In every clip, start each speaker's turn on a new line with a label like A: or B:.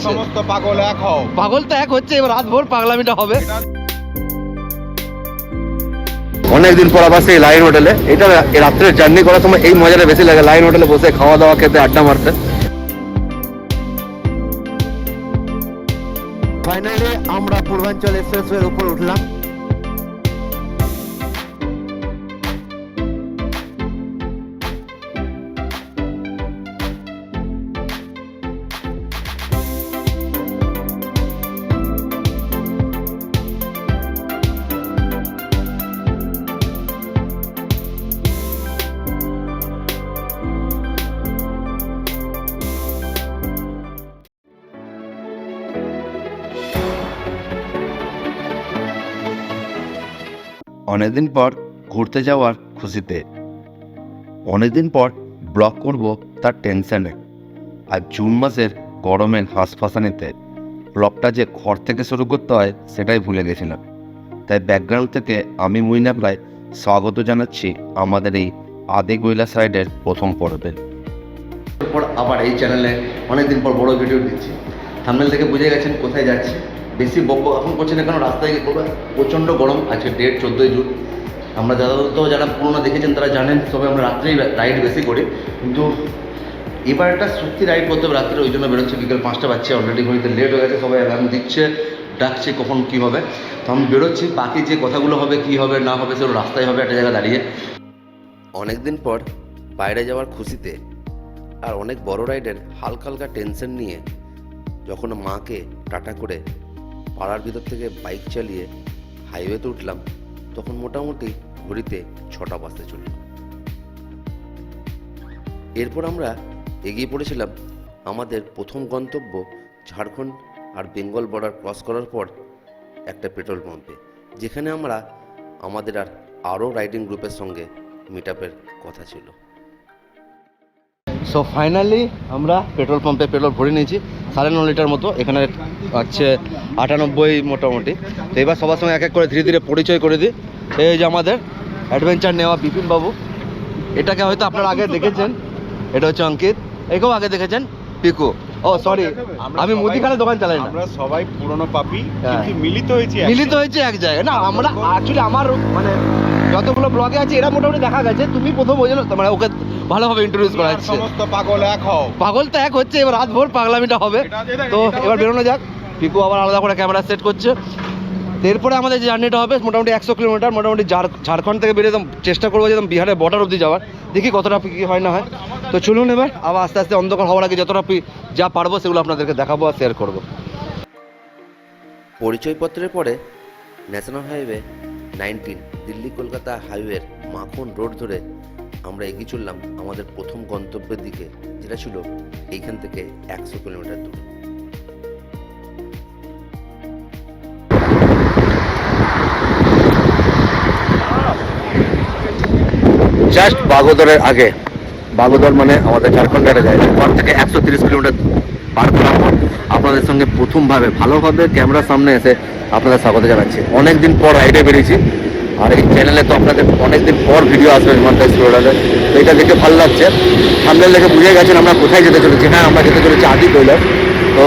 A: সমস্ত পাগল এক হও।
B: পাগল তো এক হচ্ছে, এবার রাত ভোর পাগলামিটা হবে।
C: অনেকদিন পর আবার সেই লাইন হোটেলে, এটা রাত্রে জার্নি করার সময় এই মজাটা বেশি লাগে, লাইন হোটেলে বসে খাওয়া দাওয়া খেতে আড্ডা মারতে। ফাইনালি আমরা পূর্বাঞ্চল এক্সপ্রেসওয়ের উপর উঠলাম। অনেকদিন পর ঘুরতে যাওয়ার খুশিতে, অনেকদিন পর ব্লগ করব তার টেনশনে, আর জুন মাসের গরমের হাঁসফাঁসানিতে ব্লগটা যে ঘর থেকে শুরু করতে হয় সেটাই ভুলে গেছিলাম। তাই ব্যাকগ্রাউন্ড থেকে আমি মুইনা প্রায় স্বাগত জানাচ্ছি আমাদের এই আদি কৈলাস রাইডের প্রথম পর্বে।
D: এরপর আবার এই চ্যানেলে অনেকদিন পর বড় ভিডিও দিচ্ছি। থাম্বনেল থেকে বুঝে গেছেন কোথায় যাচ্ছি। বেশি বকবক এখন করছি না, কারণ রাস্তায় গিয়ে করবে প্রচণ্ড গরম। আজকে ডেট 14ই জুন। আমরা যারা পুরোনো দেখেছেন তারা জানেন, সবাই আমরা রাত্রেই রাইড বেশি করি, কিন্তু এবার একটা সত্যি রাইড করতে হবে রাত্রে। ওই জন্য বেরোচ্ছে, বিকেল 5টা বাজছে, অলরেডি ঘড়িতে লেট হয়ে গেছে, সবাই অ্যালার্ম দিচ্ছে, ডাকছে কখন কী হবে। তো আমি বেরোচ্ছি, বাকি যে কথাগুলো হবে কী হবে না হবে সেগুলো রাস্তায় হবে, একটা জায়গায় দাঁড়িয়ে।
C: অনেকদিন পর বাইরে যাওয়ার খুশিতে আর অনেক বড় রাইডের হালকা হালকা টেনশন নিয়ে যখন মাকে টাটা করে পাড়ার ভিতর থেকে বাইক চালিয়ে হাইওয়েতে উঠলাম, তখন মোটামুটি ঘড়িতে 6টা বাজতে চলল। এরপর আমরা এগিয়ে পড়েছিলাম আমাদের প্রথম গন্তব্য ঝাড়খণ্ড আর বেঙ্গল বর্ডার ক্রস করার পর একটা পেট্রোল পাম্পে, যেখানে আমরা আমাদের আরও রাইডিং গ্রুপের সঙ্গে মিট আপের কথা ছিল।
B: সো ফাইনালি আমরা পেট্রোল পাম্পে পেট্রোল ভরে নিয়েছি 9.5 লিটার মতো। এখানে আছে 98 মোটামুটি। তো এবার সবার সঙ্গে এক এক করে ধীরে ধীরে পরিচয় করে দিই। এই যে আমাদের অ্যাডভেঞ্চার নেওয়া বিপিন বাবু, এটাকে হয়তো আপনারা আগে দেখেছেন, এটা হচ্ছে অঙ্কিত, একেও আগে দেখেছেন পিকু। ও সরি, আমি মুদিখানার দোকান চালাই না।
A: আমরা সবাই পুরনো পাপি, কিন্তু মিলিত হয়েছে
B: এক জায়গায়। না আমরা অ্যাকচুয়ালি আমার মানে যতগুলো ব্লগে আছে এরা মোটামুটি দেখা গেছে, তুমি প্রথম ওই জন্য মানে ওকে ভালোভাবে ইন্ট্রোডিউস করা হচ্ছে।
A: সমস্ত পাগল এক হও।
B: পাগল তো এক হচ্ছে, এবার রাত ভোর পাগলামিটা হবে। তো এবার বেরোনো যাক। পিকু আবার আলাদা করে ক্যামেরা সেট করছে। এরপরে আমাদের যে জার্নিটা হবে মোটামুটি 100 কিলোমিটার, মোটামুটি ঝাড়খণ্ড থেকে বেরিয়ে চেষ্টা করবো যে বিহারের বর্ডার অবধি যাওয়ার। দেখি কতটা কী হয় না হয়। তো চলুন এবার আবার আস্তে আস্তে অন্ধকার হওয়ার আগে যতটা যা পারবো সেগুলো আপনাদেরকে দেখাবো আর শেয়ার করবো।
C: পরিচয়পত্রের পরে ন্যাশনাল হাইওয়ে 19 দিল্লি কলকাতা হাইওয়ের মাখন রোড ধরে আমরা এগিয়ে চললাম আমাদের প্রথম গন্তব্যের দিকে, যেটা ছিল এইখান থেকে 100 কিলোমিটার দূরে। জাস্ট বাগোদরের আগে, বাগোদর মানে আমাদের ঝাড়খণ্ডের একটা জায়গা, ওখান থেকে 130 কিলোমিটার পার করার পর আপনাদের সঙ্গে প্রথমভাবে ভালোভাবে ক্যামেরার সামনে এসে আপনাদের স্বাগত জানাচ্ছি। অনেকদিন পর রাইডে বেরিয়েছি, আর এই চ্যানেলে তো আপনাদের অনেকদিন পর ভিডিও আসবে হিমালয় এক্সপ্লোরারে। তো এটা দেখে ভালো লাগছে। থাম্বনেল দেখে বুঝে গেছেন আমরা কোথায় যেতে চলেছি। হ্যাঁ, আমরা যেতে চলেছি আদি কৈলাস। তো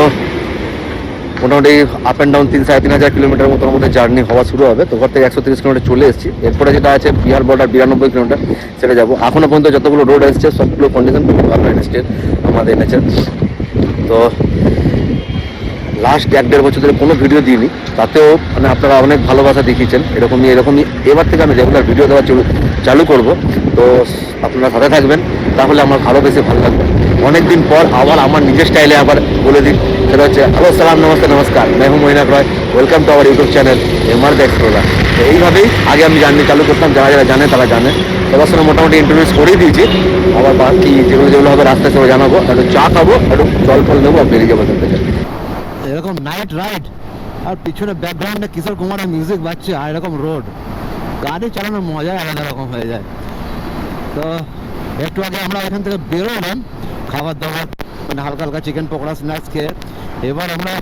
C: মোটামুটি আপ অ্যান্ড ডাউন 3-3.5 কিলোমিটার মতো আমাদের জার্নি হওয়া শুরু হবে। তো ঘর থেকে 130 কিলোমিটার চলে এসেছি। এরপরে যেটা আছে বিহার বর্ডার 92 কিলোমিটার, সেটা যাবো। এখনও পর্যন্ত যতগুলো রোড এসছে সবগুলো কন্ডিশন আপনার এনএসটির আমাদের এনেছে। তো লাস্ট 1-1.5 বছর ধরে কোনো ভিডিও দিইনি, তাতেও মানে আপনারা অনেক ভালোবাসা দেখিয়েছেন। এরকমই এবার থেকে আমি রেগুলার ভিডিও দেওয়া চালু করব। তো আপনারা সাথে থাকবেন, তাহলে আমার আরও বেশি ভালো লাগবে। অনেকদিন পর আবার আমার নিজের স্টাইলে আবার বলে দিই, সেটা হচ্ছে হ্যালো, সালাম, নমস্তে, নমস্কার, मैं हूं Moinak Roy, welcome to our YouTube channel Himalaya explorer. তো এইভাবেই আগে আমি জার্নি চালু করতাম, যারা যারা জানে তারা জানে। সবার সঙ্গে মোটামুটি ইন্ট্রোডিউস করেই দিয়েছি। আবার বাকি যেগুলো হবে রাস্তায় সবাই জানাবো। একটু চা খাবো, একটু জল ফল নেবো, আর বেরিয়ে যাবো এখান থেকে।
B: এরকম নাইট রাইড আর পিছনে ব্যাকগ্রাউন্ডে কিশোর কুমারের মিউজিক বাজছে, আর এরকম রোড, গাড়ি চালানোর মজাই আলাদা রকম হয়ে যায়। তো একটু আগে আমরা এখান থেকে বেরোলাম খাবার দাবার, মানে হালকা হালকা চিকেন পকোড়া স্ন্যাক্স খেয়ে। এবার আমরা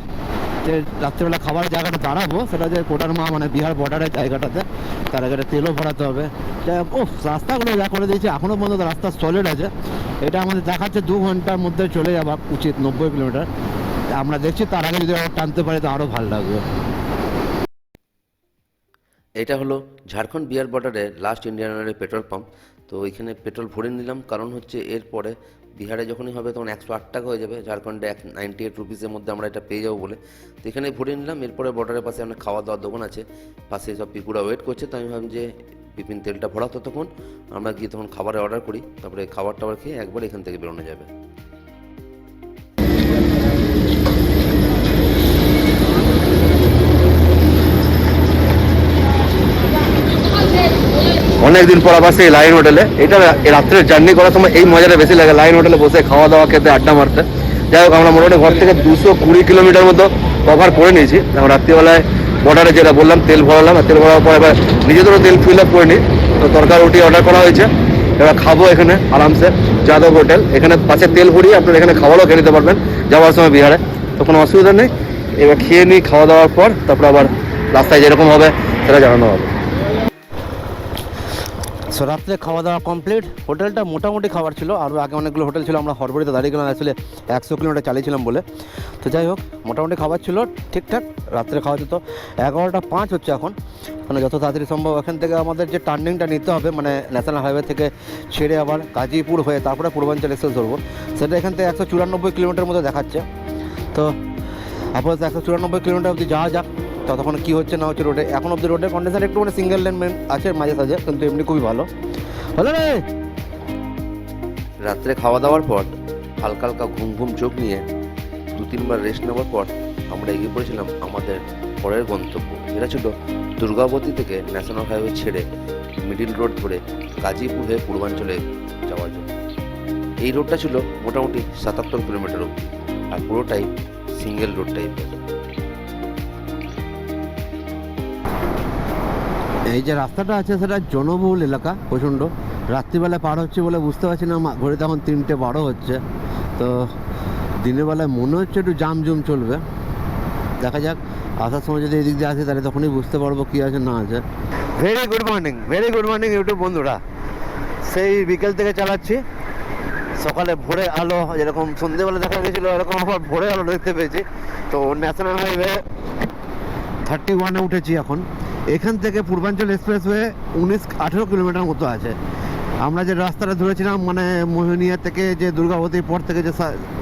B: যে রাত্রেবেলা খাবার জায়গাটা দাঁড়াবো, সেটা যে কোটারমা মানে বিহার বর্ডারের জায়গাটাতে, তার আগে তেলও ভরাতে হবে। যাই হোক, ও রাস্তাগুলো যা করে দিয়েছে, এখনও পর্যন্ত রাস্তা সলিড আছে। এটা আমাদের দেখাচ্ছে 2 ঘন্টার মধ্যে চলে যাওয়া উচিত 90 কিলোমিটার। আমরা দেখছি তার আগে যদি আবার টানতে পারি তো আরও ভালো লাগবে।
C: এটা হলো ঝাড়খণ্ড বিহার বর্ডারের লাস্ট ইন্ডিয়ান অয়েলের পেট্রোল পাম্প। তো এখানে পেট্রোল ভরে নিলাম, কারণ হচ্ছে এরপরে বিহারে যখনই হবে তখন 108 টাকা হয়ে যাবে, ঝাড়খণ্ডে 98 রুপিসের মধ্যে আমরা এটা পেয়ে যাবো বলে। তো এখানে ভরে নিলাম। এরপরে বর্ডারের পাশে অনেক খাওয়া দাওয়ার দোকান আছে, পাশে সব পিকুরা ওয়েট করছে। তো আমি ভাবলাম যে বিপিন তেলটা ভরা ততক্ষণ আমরা গিয়ে তখন খাবারের অর্ডার করি, তারপরে খাবার টাবার খেয়ে একবার এখান থেকে বেরোনো যাবে। অনেকদিন পর আবার সেই লাইন হোটেলে, এটা রাত্রে জার্নি করার সময় এই মজাটা বেশি লাগে, লাইন হোটেলে বসে খাওয়া দাওয়া খেতে আড্ডা মারতে। যাই হোক, আমরা মোটামুটি ঘর থেকে 220 কিলোমিটার মতো কভার করে নিয়েছি। এখন রাত্রিবেলায় বর্ডারে যেটা বললাম তেল ভরালাম, আর তেল ভরার পর এবার নিজেদেরও তেল ফিল আপ করে নিই। তো তরকারি রুটি অর্ডার করা হয়েছে, এবার খাবো এখানে আরামসে যাদব হোটেল। এখানে পাশে তেল ভরিয়ে আপনারা এখানে খাবারও খেয়ে নিতে পারবেন যাওয়ার সময় বিহারে, তো কোনো অসুবিধা নেই। এবার খেয়ে নিই, খাওয়া দাওয়ার পর তারপর আবার রাস্তায় যেরকম হবে সেটা জানানো হবে।
B: সো রাত্রে খাওয়া দাওয়া কমপ্লিট। হোটেলটা মোটামুটি খাবার ছিল, আরও আগে অনেকগুলো হোটেল ছিল, আমরা হরবড়িতে দাঁড়িয়ে গেলাম আসলে 100 কিলোমিটার চালিয়েছিলাম বলে। তো যাই হোক, মোটামুটি খাবার ছিল ঠিকঠাক। রাত্রে খাওয়া যেত। 11:05 হচ্ছে এখন, মানে যত তাড়াতাড়ি সম্ভব এখান থেকে আমাদের যে টার্নিংটা নিতে হবে, মানে ন্যাশনাল হাইওয়ে থেকে ছেড়ে আবার গাজীপুর হয়ে তারপরে পূর্বাঞ্চল এক্সপ্রেস ধরবো, সেটা এখান থেকে 194 কিলোমিটার মতো দেখাচ্ছে। তো আপাতত 194 কিলোমিটার অবধি যাওয়া যাক, ততক্ষণ কী হচ্ছে না হচ্ছে রোডে। এখন অবধি রোডের কন্ডিশন একটু মানে সিঙ্গেল লেন আছে মাঝে সাঝে, কিন্তু এমনি খুবই ভালো হলো রে।
C: রাত্রে খাওয়া দাওয়ার পর হালকা হালকা ঘুম ঘুম চোখ নিয়ে 2-3 বার রেস্ট নেওয়ার পর আমরা এগিয়ে পড়েছিলাম আমাদের পরের গন্তব্য, যেটা ছিল দুর্গাবতী থেকে ন্যাশনাল হাইওয়ে ছেড়ে মিডিল রোড ধরে গাজীপুর হয়ে পূর্বাঞ্চলে যাওয়ার জন্য। এই রোডটা ছিল মোটামুটি 77 কিলোমিটার অবধি, আর পুরোটাই সিঙ্গেল রোড টাইপের।
B: এই যে রাস্তাটা আছে সেটা জনবহুল এলাকা প্রচণ্ড। রাত্রিবেলায় পার হচ্ছে বলে বুঝতে পারছি না, ঘড়িতে এখন 3:12 হচ্ছে। তো দিনের বেলায় মনে হচ্ছে একটু জামজুম চলবে, দেখা যাক। আসার সময় যদি এদিক দিয়ে আসে তাহলে তখনই বুঝতে পারবো কী আছে না আছে। ভেরি গুড মর্নিং ইউটিউব বন্ধুরা। সেই বিকেল থেকে চালাচ্ছি, সকালে ভোরে আলো যেরকম সন্ধ্যেবেলা দেখা গেছিলো এরকম আবার ভোরে আলো দেখতে পেয়েছি। তো ন্যাশনাল হাইওয়ে 31-এ উঠেছি এখন। এখান থেকে পূর্বাঞ্চল এক্সপ্রেসওয়ে 18 কিলোমিটার মতো আছে। আমরা যে রাস্তাটা ধরেছিলাম মানে মোহনিয়া থেকে যে দুর্গাবতীর পর থেকে যে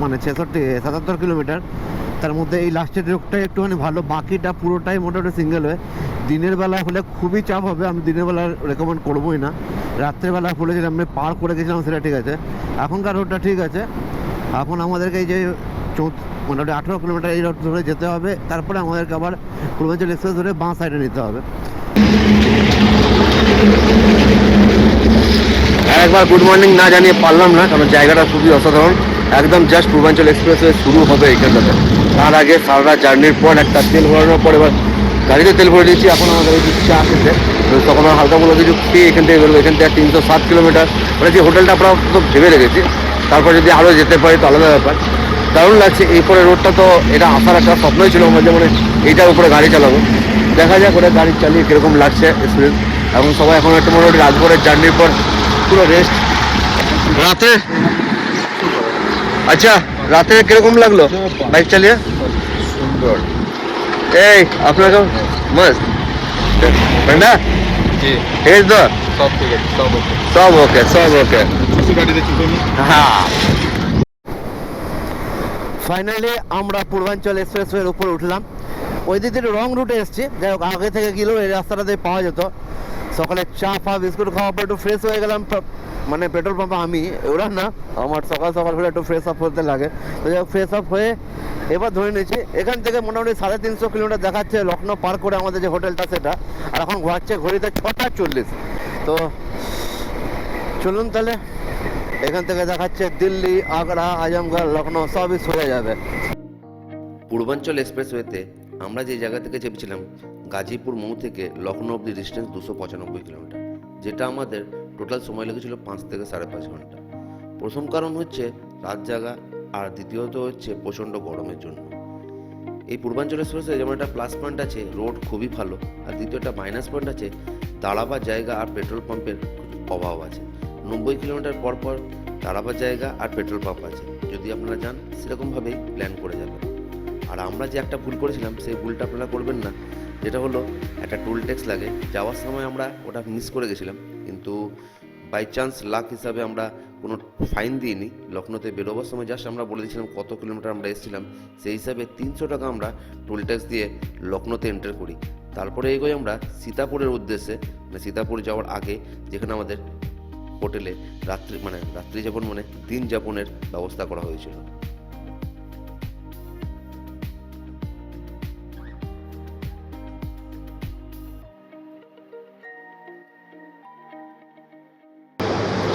B: মানে 76-77 কিলোমিটার, তার মধ্যে এই লাস্টের রোডটা একটুখানি ভালো, বাকিটা পুরোটাই মোটামুটি সিঙ্গেল হয়ে। দিনের বেলা হলে খুবই চাপ হবে, আমি দিনের বেলা রেকমেন্ড করবোই না। রাত্রেবেলা বলেছিলাম আমি পার করে গেছিলাম, সেটা ঠিক আছে। এখনকার রোডটা ঠিক আছে। এখন আমাদেরকে এই যে মোটামুটি 18 কিলোমিটার এই রোড ধরে যেতে হবে, তারপরে আমাদেরকে আবার পূর্বাঞ্চল এক্সপ্রেস ধরে বাঁ সাইডে নিতে হবে।
C: একবার গুড মর্নিং না জানিয়ে পারলাম না, কারণ জায়গাটা খুবই অসাধারণ। একদম জাস্ট পূর্বাঞ্চল এক্সপ্রেসওয়ে শুরু হবে এইখানটাতে। তার আগে সারা জার্নির পর একটা তেল ভরানোর পর এবার গাড়িতে তেল ভরে দিয়েছি। এখন আমাদের ওই দিচ্ছে আসছে, তখন আমরা হালকা বলে কিছু খেয়ে এখান থেকে বেরোবো। এখান থেকে 307 কিলোমিটার, মানে যে হোটেলটা আমরা তো ভেবে রেখেছি, তারপর যদি আরও যেতে পারি তো আলাদা ব্যাপার। দারুণ লাগছে। এরপরে রোডটা তো এটা আসার একটা স্বপ্নই ছিল আমার, যেমন এইটার উপরে গাড়ি চালাবো। দেখা যাক ওটা গাড়ি চালিয়ে কীরকম লাগছে এক্সপিরিয়েন্স। এখন সবাই এখন একটু মোটামুটি রাতভরের জার্নির পর পুরো রেস্ট। রাতে আচ্ছা, রাতে কিরকম লাগলো বাইক চালিয়ে?
A: সুন্দর।
C: এই আপনাকে মস্ত ঠান্ডা এই তো
A: সব ঠিক আছে, সব ওকে।
C: সব ওকে, সব ওকে।
A: গাড়িতে চুপে নি।
C: হ্যাঁ,
B: ফাইনালি আমরা পূর্বাঞ্চল এক্সপ্রেসওয়ের উপর উঠলাম। ওই দিক থেকে রং রুটে এসেছি, যাই হোক আগে থেকে গেলেও এই রাস্তাটাতে পাওয়া যেত। সকালে চা বিস্কুট খাওয়ার পর একটু ফ্রেশ হয়ে গেলাম, মানে পেট্রোল পাম্পে আমি, ওরা না, আমার সকাল হলে একটু ফ্রেশ আপ হতে লাগে। তো যাই হোক ফ্রেশ আপ হয়ে এবার ধরে নিয়েছি। এখান থেকে মোটামুটি 350 কিলোমিটার দেখাচ্ছে লখনৌ পার করে আমাদের যে হোটেলটা সেটা। আর এখন ঘোরাচ্ছে ঘড়িতে 6:40। তো চলুন তাহলে, এখান থেকে দেখাচ্ছে দিল্লি, আগ্রা, আজমগড়, লখনৌ সবই সোজা যাবে।
C: পূর্বাঞ্চল এক্সপ্রেসওয়েতে আমরা যে জায়গা থেকে চেপেছিলাম গাজীপুর মৌ থেকে লখনৌ অব্দি ডিস্টেন্স 295 কিলোমিটার, যেটা আমাদের টোটাল সময় লেগেছিল 5 থেকে 5.5 ঘন্টা। প্রথম কারণ হচ্ছে রাত জাগা, আর দ্বিতীয়ত হচ্ছে প্রচণ্ড গরমের জন্য।
D: এই পূর্বাঞ্চল এক্সপ্রেসে যেমন একটা প্লাস পয়েন্ট আছে, রোড খুবই ভালো, আর দ্বিতীয় একটা মাইনাস পয়েন্ট আছে, দাঁড়াবার জায়গা আর পেট্রোল পাম্পের অভাব আছে। 90 কিলোমিটার পর পর দাঁড়াবার জায়গা আর পেট্রোল পাম্প আছে, যদি আপনারা যান সেরকমভাবেই প্ল্যান করে যাবেন। আর আমরা যে একটা ভুল করেছিলাম সেই ভুলটা আপনারা করবেন না, যেটা হলো একটা টোল ট্যাক্স লাগে। যাওয়ার সময় আমরা ওটা মিস করে গেছিলাম, কিন্তু বাই চান্স লাক হিসাবে আমরা কোনো ফাইন দিইনি। লখনৌতে বেরোবার সময় জাস্ট আমরা বলে দিয়েছিলাম কত কিলোমিটার আমরা এসেছিলাম, সেই হিসাবে 300 টাকা আমরা টোল ট্যাক্স দিয়ে লখনৌতে এন্টার করি। তারপরে এগোই আমরা সীতাপুরের উদ্দেশ্যে, মানে সীতাপুর যাওয়ার আগে যেখানে আমাদের হোটেলে রাত্রি যাপন মানে দিন যাপনের ব্যবস্থা করা হয়েছিল।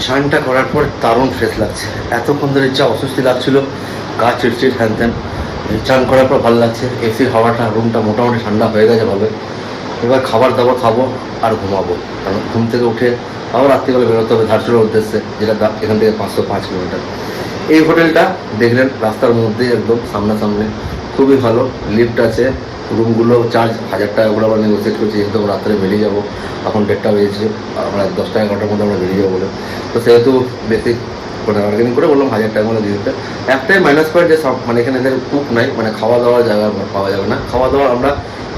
C: স্নানটা করার পর দারুণ ফ্রেশ লাগছে। এতক্ষণ ধরে যা অস্বস্তি লাগছিল, গা চিড়চিড় হ্যান ত্যান, স্নান করার পর ভালো লাগছে। এসির হাওয়াটা, রুমটা মোটামুটি ঠান্ডা হয়ে গেছে ভাবে। এবার খাবার দাবার খাবো আর ঘুমাবো, কারণ ঘুম থেকে উঠে আবার রাত্রিবেলা বেরোতে হবে ধারচুলার উদ্দেশ্যে, যেটা এখান থেকে 505 কিলোমিটার। এই হোটেলটা দেখলেন রাস্তার মধ্যে, একদম সামনাসামনি, খুবই ভালো। লিফট আছে, রুমগুলো চার্জ 1000 টাকা করে আমরা নেগোসিয়েট করছি, যেহেতু আমরা রাত্রে বেরিয়ে যাবো। এখন 1:30 বেজেছে, আমরা 10টা-11টার মধ্যে আমরা বেরিয়ে যাবো বলে, তো সেহেতু বেসিক বার্গেনিং করে বললাম 1000 টাকা করে দিয়ে দিতে। একটাই মাইনাস পয়েন্ট, যে মানে এখানে এদের কুক নাই, মানে খাওয়া দাওয়ার জায়গা পাওয়া যাবে না। খাওয়া দাওয়া আমরা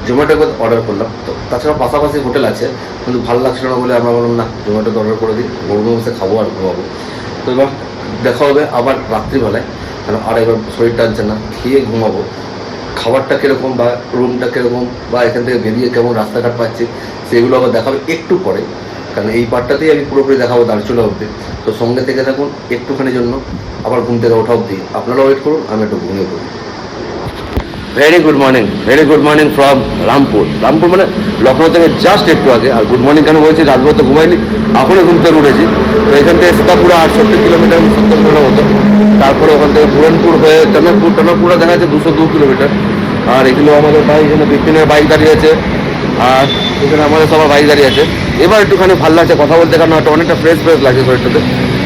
C: জোম্যাটোতে অর্ডার করলাম, তো তাছাড়া পাশাপাশি হোটেল আছে, কিন্তু ভালো লাগছিল না বলে আমরা বললাম না, জোম্যাটোতে অর্ডার করে দিই, গরমে বসে খাবো আর ঘুমাবো। তো এবার দেখা হবে আবার রাত্রিবেলায়, কারণ আর এবার শরীর টানছে না, খেয়ে ঘুমাবো। খাবারটা কীরকম বা রুমটা কীরকম বা এখান থেকে বেরিয়ে কেমন রাস্তাঘাট পাচ্ছি, সেগুলো আবার দেখাবে একটু পরে, কারণ এই পার্টটাতেই আমি পুরোপুরি দেখাবো দারচুলা অবধি। তো সঙ্গে থেকে থাকুন একটুখানির জন্য, আবার ঘুম থেকে ওঠা অবধি আপনারা ওয়েট করুন, আমি একটু ঘুমিয়ে পড়ি। Very good morning from Rampur. Rampur মানে লখনৌ থেকে জাস্ট একটু আগে। আর গুড মর্নিং কেন বলছি, রাতভর তো ঘুমাইনি, এখনই ঘুম থেকে উঠেছি। তো এখান থেকে সীতাপুরা 68 কিলোমিটার, 70 কিলোমিটার মতো। তারপরে ওখান থেকে পুরনপুর হয়ে টনকপুরা দেখা যাচ্ছে 202 কিলোমিটার। আর এগুলো আমাদের বাইক, এখানে বিপিনের বাইক দাঁড়িয়ে আছে, আর এখানে আমাদের সবার বাইক দাঁড়িয়ে আছে। এবার একটুখানি ভালো লাগছে কথা বলতে, কারণ একটা অনেকটা ফ্রেশ লাগছে শরীরটাতে।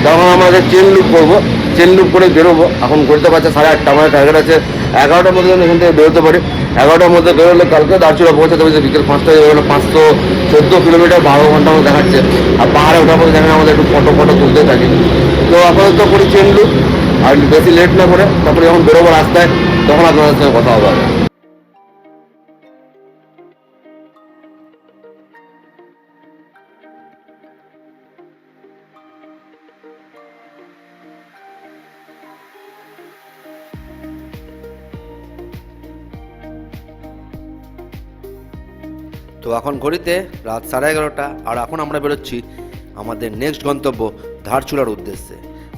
C: তখন আমাদের চেন লুপ করবো, চেন লুপ করে বেরোবো। এখন করতে পারছে 8:30, আমার টার্গেট আছে 11টার মধ্যে যেন এখান থেকে বেরোতে পারি। 11টার মধ্যে বেরোলে কালকে দারচুলা পৌঁছাতে পারছে বিকেল 5টায় বেরোলে 514 কিলোমিটার, 12 ঘন্টা মতো দেখাচ্ছে। আর পাহাড়ে ওঠার মধ্যে দেখেন আমাদের একটু ফটো তুলতে থাকি। তো আপাতত করি চেন লুপ, আর বেশি লেট না করে তারপরে যখন বেরোবো রাস্তায়, তখন আপনাদের সঙ্গে কথা হবে।
D: তো এখন ঘড়িতে রাত 11:30, আর এখন আমরা বেরোচ্ছি আমাদের নেক্সট গন্তব্য ধারচুলার উদ্দেশ্যে।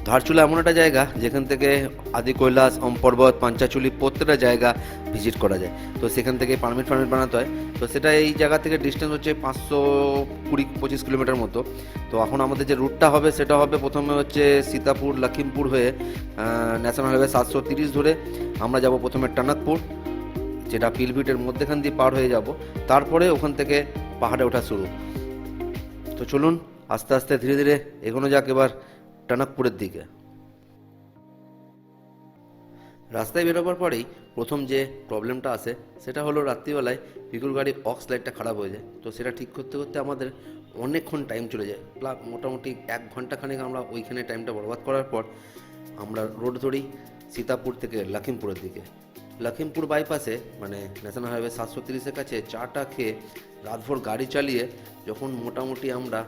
D: ধারচুলা এমন একটা জায়গা যেখান থেকে আদি কৈলাস, ওম পর্বত, পাঞ্চাচুলি প্রত্যেকটা জায়গা ভিজিট করা যায়। তো সেখান থেকে পারমিট বানাতে হয়। তো সেটা এই জায়গা থেকে ডিস্টেন্স হচ্ছে 520-25 কিলোমিটার মতো। তো এখন আমাদের যে রুটটা হবে সেটা হবে, প্রথমে হচ্ছে সীতাপুর লখিমপুর হয়ে ন্যাশনাল হাইওয়ে 730 ধরে আমরা যাব প্রথমে টনকপুর, যেটা পিলভিটের মধ্যেখান দিয়ে পার হয়ে যাব। তারপরে ওখান থেকে পাহাড়ে ওঠা শুরু। তো চলুন আস্তে আস্তে ধীরে ধীরে এগোনো যাক এবার টনকপুরের দিকে। রাস্তায় বেরোবার পরেই প্রথম যে প্রবলেমটা আসে সেটা হলো রাত্রিবেলায় পিকুর গাড়ির অক্স লাইটটা খারাপ হয়ে যায়। তো সেটা ঠিক করতে করতে আমাদের অনেকক্ষণ টাইম চলে যায়, মোটামুটি 1 ঘন্টা খানেক আমরা ওইখানে টাইমটা বরবাদ করার পর আমরা রোড ধরি সীতাপুর থেকে লখিমপুরের দিকে। লখিমপুর বাইপাসে মানে ন্যাশনাল হাইওয়ে 730-এর কাছে চাটা খেয়ে রাতভর গাড়ি চালিয়ে যখন মোটামুটি আমরা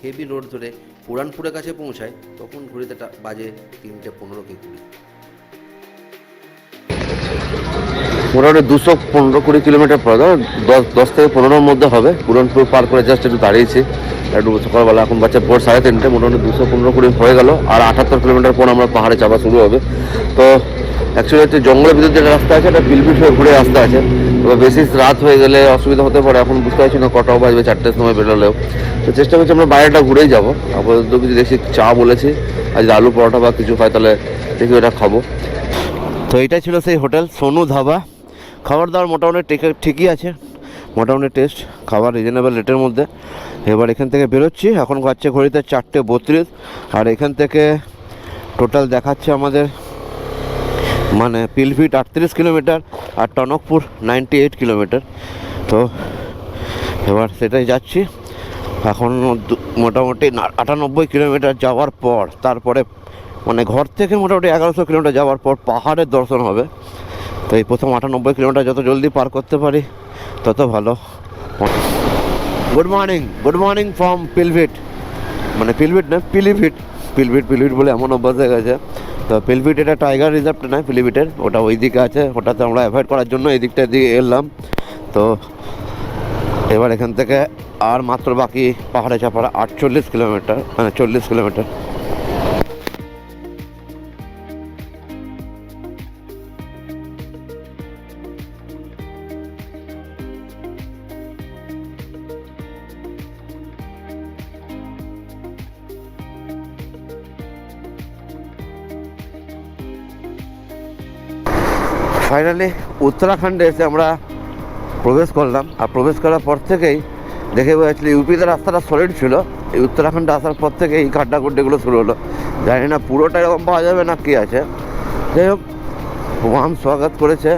D: হেভি রোড ধরে পুরানপুরের কাছে পৌঁছাই, তখন ঘড়িতে বাজে 3:15 কি 20।
C: মোটামুটি 215-20 কিলোমিটার পর, 10 থেকে 15-এর মধ্যে হবে। পুরনপুর পার করে জাস্ট একটু দাঁড়িয়েছি, একটু সকালবেলা। এখন বাচ্চা ভোর 3:30, মোটামুটি 215-20 হয়ে গেল। আর 78 কিলোমিটার পর আমরা পাহাড়ে চাপা শুরু হবে। তো অ্যাকচুয়ালি হচ্ছে জঙ্গলের ভিতর যে রাস্তা আছে, এটা পিলপিট হয়ে ঘুরে রাস্তা আছে। এবার বেশি রাত হয়ে গেলে অসুবিধা হতে পারে। এখন বুঝতে পারছি না কটাও বাজবে, 4টের সময় বেরোলেও। তো চেষ্টা করছি আমরা বাইরেটা ঘুরেই যাবো। আপাতত কিছু দেখছি, চা বলেছি, আজ আলু পরোটা বা কিছু খাই, তাহলে দেখি ওটা খাবো।
B: তো এইটা ছিল সেই হোটেল সোনু ধাবা। খাবার দাবার মোটামুটি ঠিকই আছে, মোটামুটি টেস্ট, খাবার রিজনেবল রেটের মধ্যে। এবার এখান থেকে বেরোচ্ছি, এখন বাজছে ঘড়িতে 4:32। আর এখান থেকে টোটাল দেখাচ্ছে আমাদের মানে পিলভিট 38 কিলোমিটার, আর টনকপুর 98 কিলোমিটার। তো এবার সেটাই যাচ্ছি। এখন মোটামুটি 98 কিলোমিটার যাওয়ার পর তারপরে মানে ঘর থেকে মোটামুটি 1100 কিলোমিটার যাওয়ার পর পাহাড়ের দর্শন হবে। তো এই প্রথম 98 কিলোমিটার যত জলদি পার করতে পারি তত ভালো। গুড মর্নিং ফ্রম পিলভিট, মানে পিলভিট না পিলভিট বলে এমন অভ্যাস হয়ে গেছে। তো পিলভিট এটা টাইগার রিজার্ভ নয়, পিলিভিটের ওটা ওই দিকে আছে, ওটাতে আমরা অ্যাভয়েড করার জন্য এই দিকটা দিয়ে এলাম। তো এবার এখান থেকে আর মাত্র বাকি পাহাড়ে চাপার 48 কিলোমিটার, মানে 40 কিলোমিটার। ফাইনালি উত্তরাখণ্ডে এসে আমরা প্রবেশ করলাম। আর প্রবেশ করার পর থেকেই দেখে অ্যাকচুয়ালি ইউপিতে রাস্তাটা সলিড ছিল, এই উত্তরাখণ্ডে আসার পর থেকে এই কাড্ডাকুড্ডিগুলো শুরু হলো। জানি না পুরোটা এরকম পাওয়া যাবে না কী আছে। যাই হোক, ওয়াম স্বাগত করেছে,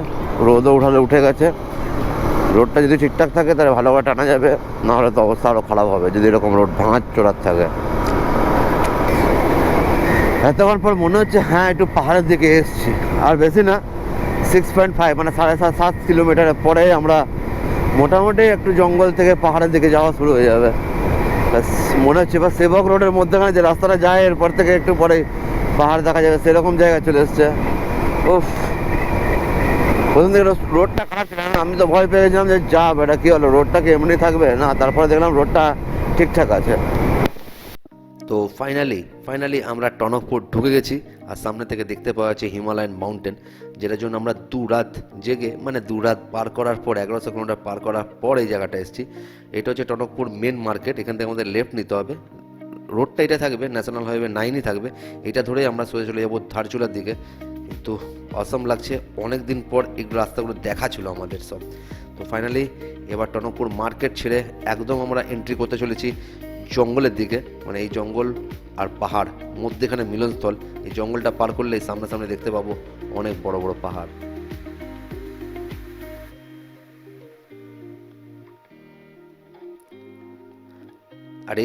B: রোদও উঠে গেছে। রোডটা যদি ঠিকঠাক থাকে তাহলে ভালোভাবে টানা যাবে, নাহলে তো অবস্থা আরও খারাপ হবে যদি এরকম রোড ভাঙার চড়ার থাকে। এতক্ষণ পর মনে হচ্ছে হ্যাঁ একটু পাহাড়ের দিকে এসেছি। আর বেশি না, 6.5 মানে 7.5 কিলোমিটার পরে আমরা মোটামুটি একটু জঙ্গল থেকে পাহাড়ের দিকে যাওয়া শুরু হয়ে যাবে। মনে হচ্ছে বা সেবক রোডের মধ্যেখানে যে রাস্তাটা যায় এরপর থেকে একটু পরে পাহাড় দেখা যাবে, সেরকম জায়গায় চলে এসছে। উফ, প্রথম থেকে রোডটা খারাপ ছিল না, আমি তো ভয় পেয়ে গেছিলাম যে যা এটা কী হলো, রোডটা কি এমনি থাকবে না। তারপরে দেখলাম রোডটা ঠিকঠাক আছে।
C: তো ফাইনালি আমরা টনকপুর ঢুকে গেছি। আর সামনে থেকে দেখতে পাওয়া যাচ্ছে হিমালয়ান মাউন্টেন, যেটার জন্য আমরা দু রাত পার করার পর 1100 কিলোমিটার পার করার পর এই জায়গাটা এসেছি। এটা হচ্ছে টনকপুর মেন মার্কেট। এখান থেকে আমাদের লেফট নিতে হবে, রোডটা এটা থাকবে, ন্যাশনাল হাইওয়ে 9ই থাকবে। এটা ধরেই আমরা সোজা চলে যাবো ধারচুলার দিকে। কিন্তু অসম লাগছে, অনেক দিন পর এই রাস্তাগুলো দেখা ছিল আমাদের সব। তো ফাইনালি এবার টনকপুর মার্কেট ছেড়ে একদম আমরা এন্ট্রি করতে চলেছি জঙ্গলের দিকে। মানে এই জঙ্গল আর পাহাড় মধ্যেখানে মিলনস্থল। এই জঙ্গলটা পার করলেই সামনে দেখতে পাবো অনেক বড় বড় পাহাড়। আর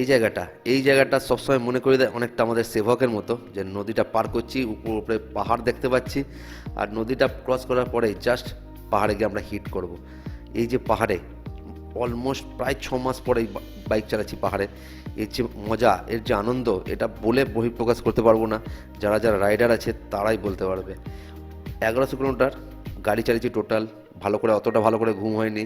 C: এই জায়গাটা সবসময় মনে করে দেয় অনেকটা আমাদের সেবকের মতো, যে নদীটা পার করছি, উপরে পাহাড় দেখতে পাচ্ছি, আর নদীটা ক্রস করার পরে জাস্ট পাহাড়ে গিয়ে আমরা হিট করব। এই যে পাহাড়ে অলমোস্ট প্রায় 6 মাস পরে বাইক চালাচ্ছি পাহাড়ে, এর যে মজা, এর যে আনন্দ, এটা বলে বহিঃপ্রকাশ করতে পারবো না। যারা রাইডার আছে তারাই বলতে পারবে। 1100 কিলোমিটার গাড়ি চালিয়েছি টোটাল, অতটা ভালো করে ঘুম হয়নি,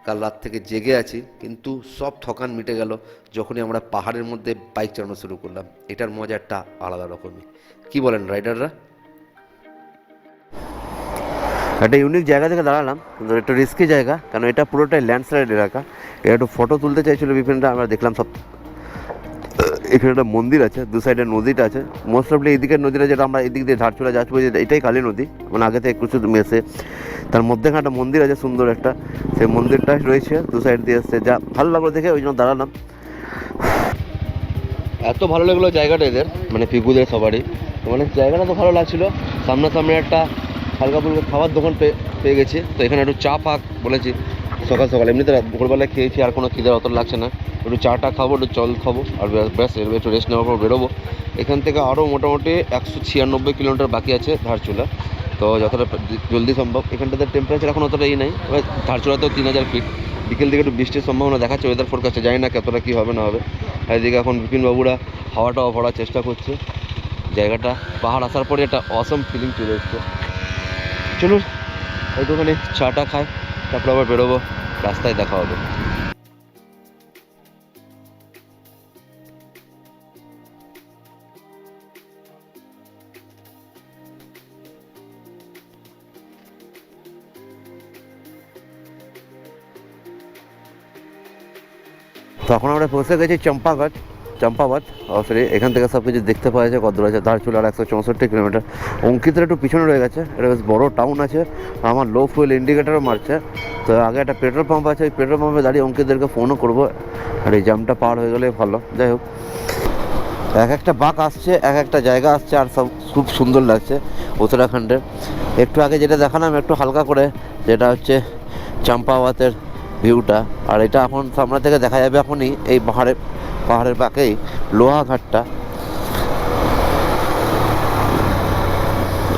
C: কাল রাত থেকে জেগে আছি। কিন্তু সব থকান মিটে গেল যখনই আমরা পাহাড়ের মধ্যে বাইক চালানো শুরু করলাম। এটার মজাটা আলাদা রকমই। কি বলেন রাইডাররা?
B: একটা ইউনিক জায়গা থেকে দাঁড়ালাম, কিন্তু একটু রিস্কি জায়গা, কারণ এটা পুরোটাই ল্যান্ডস্লাইড এলাকা। এটা একটু ফটো তুলতে চাইছিল বিপিনটা, আমরা দেখলাম সব। এখানে একটা মন্দির আছে, দু সাইডে নদীটা আছে। মোস্ট অফলি এইদিকের নদীটা, যেটা আমরা এদিক দিয়ে ধারচুলা যাচ্ছি, এটাই কালী নদী, মানে আগে থেকে কিছু মেসে। তার মধ্যেখানে একটা মন্দির আছে সুন্দর একটা, সেই মন্দিরটা রয়েছে দু সাইড দিয়ে এসছে, যা ভালো লাগলো দেখে, ওই জন্য দাঁড়ালাম। এত ভালো লাগলো জায়গাটা এদের, মানে পিকুদের সবারই, মানে জায়গাটা তো ভালো লাগছিলো। সামনাসামনি একটা হালকা ফুলকা খাবার দোকান পেয়ে গেছি। তো এখানে একটু চা ফাঁক বলেছি সকাল এমনিতে ভোরবেলায় খেয়েছি, আর কোনো খিদে অত লাগছে না। একটু চাটা খাবো, একটু জল খাবো, আর ব্যাস এর একটু রেস্ট নেওয়ার পর বেরোবো। এখান থেকে আরও মোটামুটি 196 কিলোমিটার বাকি আছে ধারচুলা। তো যতটা জলদি সম্ভব, এখানটাতে টেম্পারেচার এখন অতটা নেই, ধারচুলাতেও 3000 ফিট। বিকেল দিকে একটু বৃষ্টির সম্ভাবনা দেখাচ্ছে ওয়েদার ফোরকাস্টে, জানি না কতটা কী হবে না হবে। আর এদিকে এখন বিপিনবাবুরা হাওয়াটাও ভরার চেষ্টা করছে। জায়গাটা পাহাড় আসার পরে একটা অসম ফিলিং চলে এসছে। চলুন একটুখানি চাটা খাই, তারপর আবার বেরোবো, রাস্তায় দেখা হবে। তখন আমরা পৌঁছে গেছি চম্পাবত। সরি, এখান থেকে সব কিছু দেখতে পাওয়া যাচ্ছে। কত আছে ধারচুলার 164 কিলোমিটার। অঙ্কিতের একটু পিছনে রয়ে গেছে, এটা বেশ বড় টাউন আছে। আমার লো ফুয়েল ইন্ডিকেটারও মারছে। তো আগে একটা পেট্রোল পাম্প আছে, ওই পেট্রোল পাম্পে দাঁড়িয়ে অঙ্কিতদেরকে ফোনও করবো, আর এই জ্যামটা পার হয়ে গেলে ভালো। যাই হোক, এক একটা বাঁক আসছে, এক একটা জায়গা আসছে, আর সব খুব সুন্দর লাগছে উত্তরাখণ্ডের। একটু আগে যেটা দেখালাম একটু হালকা করে
C: যেটা হচ্ছে চাম্পাওয়াতের ভিউটা। আর এটা এখন সামনে থেকে দেখা যাবে এখনই এই পাহাড়ের পাশেই লোহাঘাটটা।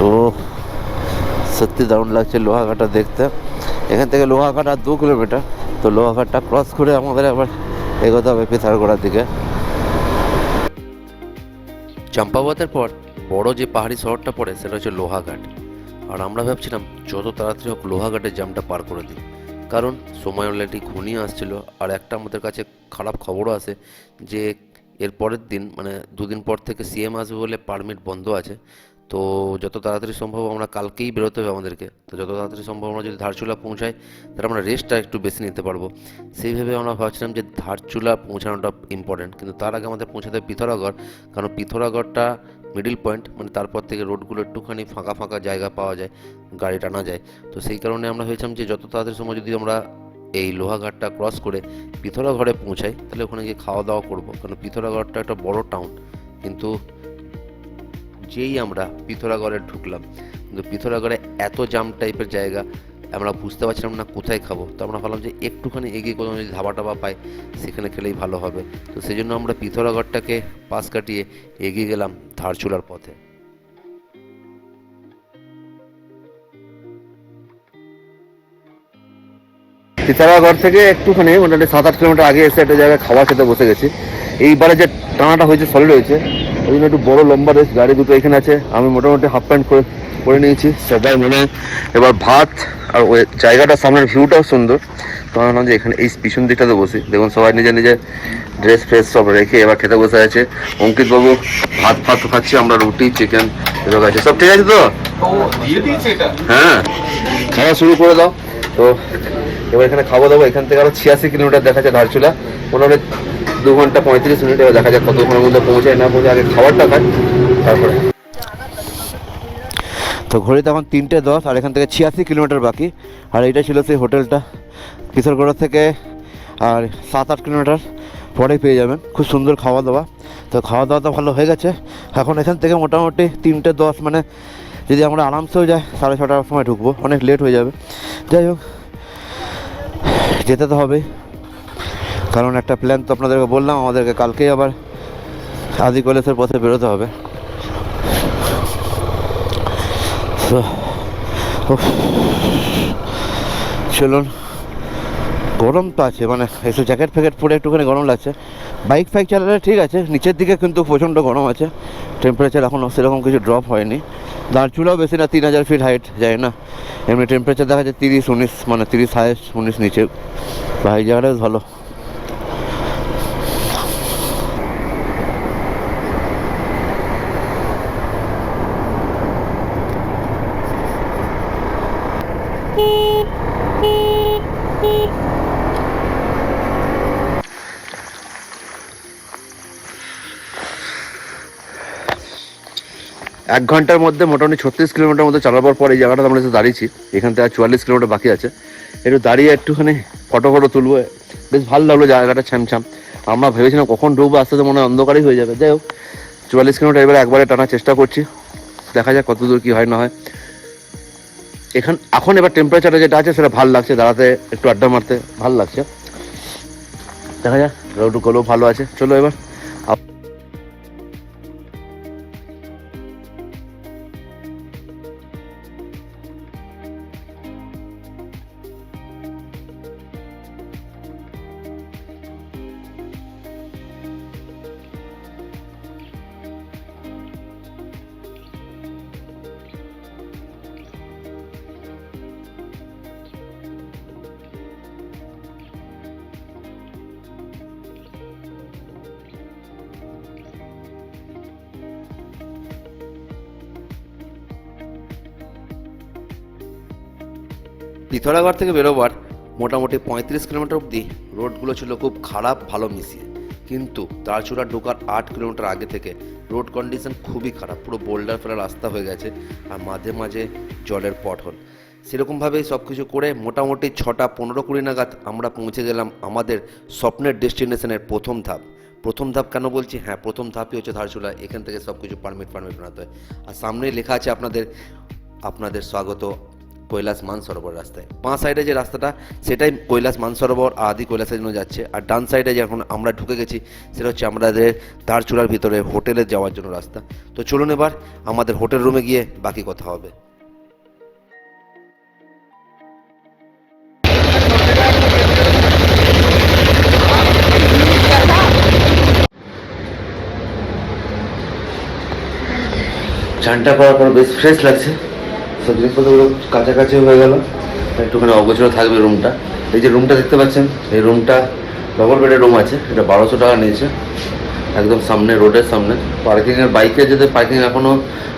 C: ও সত্যি দারুণ লাগছে লোহাঘাটটা দেখতে। এখান থেকে লোহাঘাট আর 2 কিলোমিটার, তো লোহাঘাটটা ক্রস করে আমাদের আবার এগোতে হবে পিথারগড়ার দিকে।
B: চাম্পাওয়াতের পর বড় যে পাহাড়ি শহরটা পড়ে সেটা হচ্ছে লোহাঘাট। আর আমরা ভাবছিলাম যত তাড়াতাড়ি হোক লোহাঘাটের জ্যামটা পার করে দিই, কারণ সময় অলরেডি ঘনিয়ে আসছিল। আর একটা আমাদের কাছে খারাপ খবরও আছে যে এর পরের দিন মানে 2 দিন পর থেকে সিএম আসবে বলে পারমিট বন্ধ আছে। তো যত তাড়াতাড়ি সম্ভব আমরা কালকেই বেরোতে হবে আমাদেরকে। তো যত তাড়াতাড়ি সম্ভব আমরা যদি ধারচুলা পৌঁছাই তাহলে আমরা রেস্টটা একটু বেশি নিতে পারবো। সেইভাবে আমরা ভাবছিলাম যে ধারচুলা পৌঁছানোটা ইম্পর্টেন্ট, কিন্তু তার আগে আমাদের পৌঁছাতে হবে পিথোরাগড়, কারণ পিথোরাগড়টা মিডিল পয়েন্ট, মানে তারপর থেকে রোডগুলো একটুখানি ফাঁকা ফাঁকা জায়গা পাওয়া যায়, গাড়ি টানা যায়। তো সেই কারণে আমরা ভেবেছিলাম যে যত তাড়াতাড়ি সময় যদি আমরা এই লোহাঘাটটা ক্রস করে পিথোরাগড়ে পৌঁছাই তাহলে ওখানে গিয়ে খাওয়া দাওয়া করবো, কারণ পিথোরাগড়টা একটা বড় টাউন। কিন্তু যেই আমরা পিথোরাগড়ে ঢুকলাম, কিন্তু পিথোরাগড়ে এত জাম টাইপের জায়গা আমরা বুঝতে পারছিলাম না কোথায় খাবো। তো আমরা ভাবলাম যে একটুখানি এগিয়ে কোনো যদি ধাবা টাবা পাই সেখানে খেলেই ভালো হবে। তো সেই জন্য আমরা পিথোরাগড়টাকে পাশ কাটিয়ে এগিয়ে গেলাম ধারচুলার পথে।
C: পিথারাগড় থেকে একটুখানি মোটামুটি 7-8 কিলোমিটার আগে এসে একটা জায়গায় খাওয়া খেতে বসে গেছি। এইবারে যে টানাটা হয়েছে সলিড হয়েছে, ওই জন্য একটু বড় লম্বা রেস, গাড়ি দুটো এখানে আছে। আমি মোটামুটি হাফ প্যান্ট করে নিয়েছি সবাই মনে। এবার ভাত আর ওই জায়গাটার সামনের ভিউটাও সুন্দর, তো আমি ভাবলাম যে এখানে এই পিছন দিকটাতে বসি। দেখুন সবাই নিজের নিজের ড্রেস ফ্রেস সব রেখে এবার খেতে বসে আছে। অঙ্কিত বাবু ভাত খাচ্ছি, আমরা রুটি চিকেন এসব আছে। সব ঠিক আছে তো? হ্যাঁ, খাওয়া শুরু করে দাও। তো এবার এখানে খাওয়া দাওয়া, এখান থেকে আরো 86 কিলোমিটার দেখা যায় ধারচুলা, মোটামুটি 2 ঘন্টা 35 মিনিট। এবার দেখা যায় কতক্ষণের মধ্যে পৌঁছায় না পৌঁছে, আগে খাবারটা খাই তারপরে। তো ঘড়িতে এখন 3:10 আর এখান থেকে 86 কিলোমিটার বাকি। আর এইটা ছিল সেই হোটেলটা, পিথোরগড় থেকে আর 7-8 কিলোমিটার পরে পেয়ে যাবেন। খুব সুন্দর খাওয়া দাওয়া। তো খাওয়া দাওয়া তো ভালো হয়ে গেছে। এখন এখান থেকে মোটামুটি 3:10, মানে যদি আমরা আরামসেও যাই 6:30টার সময় ঢুকবো, অনেক লেট হয়ে যাবে। যাই হোক, যেতে তো হবেই, কারণ একটা প্ল্যান তো আপনাদেরকে বললাম, আমাদেরকে কালকেই আবার আদি কলেজের পথে বেরোতে হবে। তো চলুন, গরম তো আছে, মানে এসব জ্যাকেট ফ্যাকেট পরে একটুখানি গরম লাগছে। বাইক ফাইক চালালে ঠিক আছে, নিচের দিকে কিন্তু প্রচণ্ড গরম আছে। টেম্পারেচার এখনও সেরকম কিছু ড্রপ হয়নি। ধারচুলাও বেশি না, 3000 ফিট হাইট যায় না। এমনি টেম্পারেচার দেখা যায় 30-19, মানে 30 হাইয়েস্ট 19 নিচে। ভাই জায়গাটা ভালো। এক ঘন্টার মধ্যে মোটামুটি 36 কিলোমিটার মধ্যে চালাবার পর এই জায়গাটা আমরা এসে দাঁড়িয়েছি। এখান থেকে আর 44 কিলোমিটার বাকি আছে। একটু দাঁড়িয়ে একটুখানি ফটো তুলবো, বেশ ভালো লাগলো জায়গাটা ছ্যামছ্যাম। আমরা ভেবেছিলাম কখন ঢুকবো, আস্তে আস্তে মনে হয় অন্ধকারই হয়ে যাবে। যাই হোক, 44 কিলোমিটার এবারে একবারে টানার চেষ্টা করছি, দেখা যাক কত দূর কী হয় না হয়। এখন এবার টেম্পারেচারটা যেটা আছে সেটা ভালো লাগছে, দাঁড়াতে একটু আড্ডা মারতে ভালো লাগছে। দেখা যাক, রোডগুলোও ভালো আছে। চলো এবার
B: পিথোরাগড় থেকে বেরোবার মোটামুটি 35 কিলোমিটার অবধি রোডগুলো ছিল খুব খারাপ ভালো মিশিয়ে, কিন্তু ধারচুলা ঢোকার 8 কিলোমিটার আগে থেকে রোড কন্ডিশন খুবই খারাপ, পুরো বোল্ডার ফেলা রাস্তা হয়ে গেছে আর মাঝে মাঝে জলের পটহোল। সেরকমভাবেই সব কিছু করে মোটামুটি 6টা 15-20 নাগাদ আমরা পৌঁছে গেলাম আমাদের স্বপ্নের ডেস্টিনেশনের প্রথম ধাপ। প্রথম ধাপ কেন বলছি? হ্যাঁ, প্রথম ধাপই হচ্ছে ধারচুলা। এখান থেকে সব কিছু পারমিট বানাতে হয়। আর সামনেই লেখা আছে আপনাদের স্বাগত
C: কৈলাস মানসরোবর রাস্তায়। বাঁ সাইডে যে রাস্তাটা সেটাই কৈলাস মানসরোবর আদি কৈলাসের জন্য যাচ্ছে, আর ডান সাইডে যে এখন আমরা ঢুকে গেছি সেটা হচ্ছে আমাদের দারচূড়ার ভিতরে হোটেলে যাওয়ার জন্য রাস্তা। তো চলুন এবার আমাদের হোটেল রুমে গিয়ে বাকি কথা হবে। চানটা করার পর বেশ ফ্রেশ লাগছে, সব জিনিসপত্রগুলো কাছাকাছি হয়ে গেল, একটুখানি অগোছালো থাকবে রুমটা। এই যে রুমটা দেখতে পাচ্ছেন, এই রুমটা ডবল বেডের রুম আছে, এটা 1200 টাকা নিয়েছে, একদম সামনে রোডের সামনে। পার্কিংয়ের বাইকে যদি পার্কিং এখনও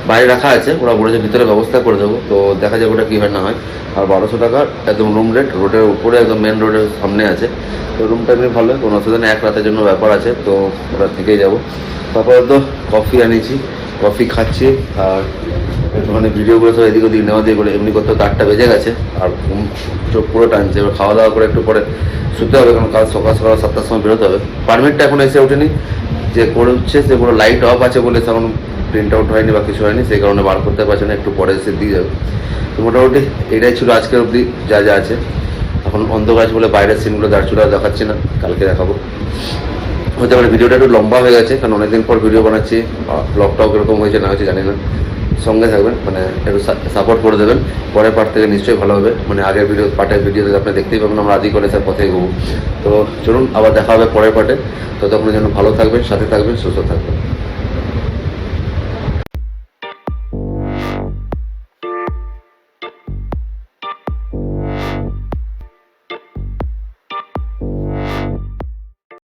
C: বাইরে রাখা আছে, ওরা বলেছে ভিতরে ব্যবস্থা করে দেবো, তো দেখা যাবে ওটা কী হয় না হয়। আর 1200 টাকা একদম রুম রেট, রোডের উপরে একদম মেন রোডের সামনে আছে। তো রুমটা এমনি ভালো, কোনো অসুবিধা নেই, এক রাতের জন্য ব্যাপার আছে, তো ওরা থেকেই যাবো। তারপরে তো কফি আনিয়েছি, কফি খাচ্ছি, আর একটুখানি ভিডিওগুলো সব এদিক ওদিক নেওয়া দিয়ে করে এমনি করতে 8টা বেজে গেছে, আর ঘুম চোখ পুরো টানছে। এবার খাওয়া দাওয়া করে একটু পরে শুতে হবে, কারণ কাল সকাল সকাল 7টার সময় বেরোতে হবে। পারমিটটা এখন এসে ওঠেনি, যে করে হচ্ছে সে পুরো লাইট অফ আছে বলে তখন প্রিন্ট আউট হয়নি বা কিছু হয়নি, সেই কারণে বার করতে পারছে না, একটু পরে এসে দিয়ে যাবে। তো মোটামুটি এটাই ছিল আজকের অবধি যা যা আছে। এখন অন্ধকার আছে বলে বাইরের সিনগুলো দাঁড়চুলা দেখাচ্ছি না, কালকে দেখাবো। হতে পারে ভিডিওটা একটু লম্বা হয়ে গেছে, কারণ অনেকদিন পর ভিডিও বানাচ্ছি, ব্লগটাও কীরকম হয়েছে না হয়েছে জানি না। সঙ্গে থাকবেন, মানে একটু সাপোর্ট করে দেবেন, পরের পার্ট থেকে নিশ্চয়ই ভালো হবে। মানে আগের পার্টের ভিডিওতে আপনি দেখতেই পাবেন আমরা আদি কলেজের পথে এগোবো। তো চলুন আবার দেখা হবে পরের পার্টে, ততক্ষণের জন্য ভালো থাকবেন, সাথে থাকবেন, সুস্থ থাকবেন।